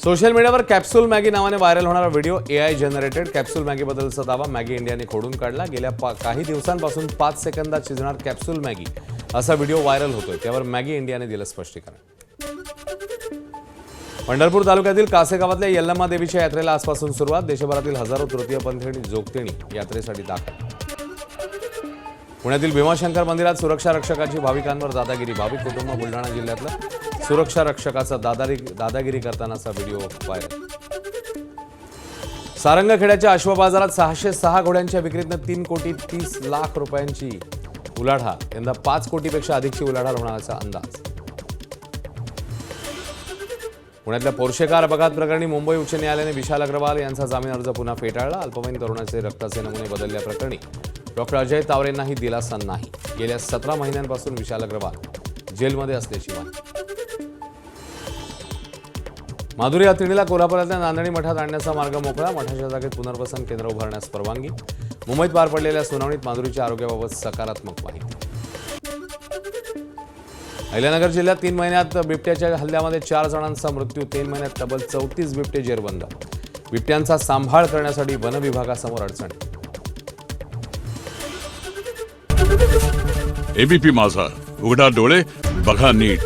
Social मीडियावर capsule Maggi नावाने viral होणारा व्हिडिओ एआय जनरेटेड. कॅप्सूल मॅगीबद्दलचा दावा मॅगी इंडियाने खोडून काढला. गेल्या काही दिवसांपासून 5 सेकंदात शिजणार कॅप्सूल मॅगी असा व्हिडिओ व्हायरल होतोय. त्यावर मॅगी इंडियाने दिलं स्पष्टीकरण. पंढरपूर तालुक्यातील कासे गावातल्या यल्लम्मा देवीच्या यात्रेला आजपासून सुरुवात. देशभरातील हजारो तृतीयपंथी आणि जोगतिणी यात्रेसाठी दाखल. पुण्यातील भीमाशंकर मंदिरात सुरक्षा रक्षकाची भाविकांवर दादागिरी. भाविक कुटुंब बुलढाणा जिल्ह्यातलं सुरक्षा रक्षकाचा दादागिरी करतानाचा व्हिडिओ व्हायरल. सारंगखेड्याच्या अश्व बाजारात 606 घोड्यांच्या विक्रीतनं 3,30,00,000 रुपयांची उलाढाल. यंदा 5 कोटीपेक्षा अधिकची उलाढाल होण्याचा अंदाज. पुण्यातल्या पोर्शे कार अपघात प्रकरणी मुंबई उच्च न्यायालयाने विशाल अग्रवाल यांचा जामीन अर्ज पुन्हा फेटाळला. अल्पवयीन तरुणाचे रक्ताचे नमुने बदलल्याप्रकरणी डॉक्टर अजय तावरेंनाही दिलासा नाही. गेल्या 17 महिन्यांपासून विशाल अग्रवाल जेलमध्ये असल्याची माहिती. माधुरी हातणीला कोल्हापुरातल्या नांदणी मठात आणण्याचा मार्ग मोकळा. मठाच्या जागेत पुनर्वसन केंद्र उभारण्यास परवानगी. मुंबईत पार पडलेल्या सुनावणीत माधुरीच्या आरोग्याबाबत सकारात्मक माहिती. अहिल्यानगर जिल्ह्यात 3 महिन्यात बिबट्याच्या हल्ल्यामध्ये 4 जणांचा मृत्यू. 3 महिन्यात तब्बल 34 बिबटे जेरबंद. बिबट्यांचा सांभाळ करण्यासाठी वन विभागासमोर अडचणी. एबीपी माझा, उघडा डोळे बघा नीट.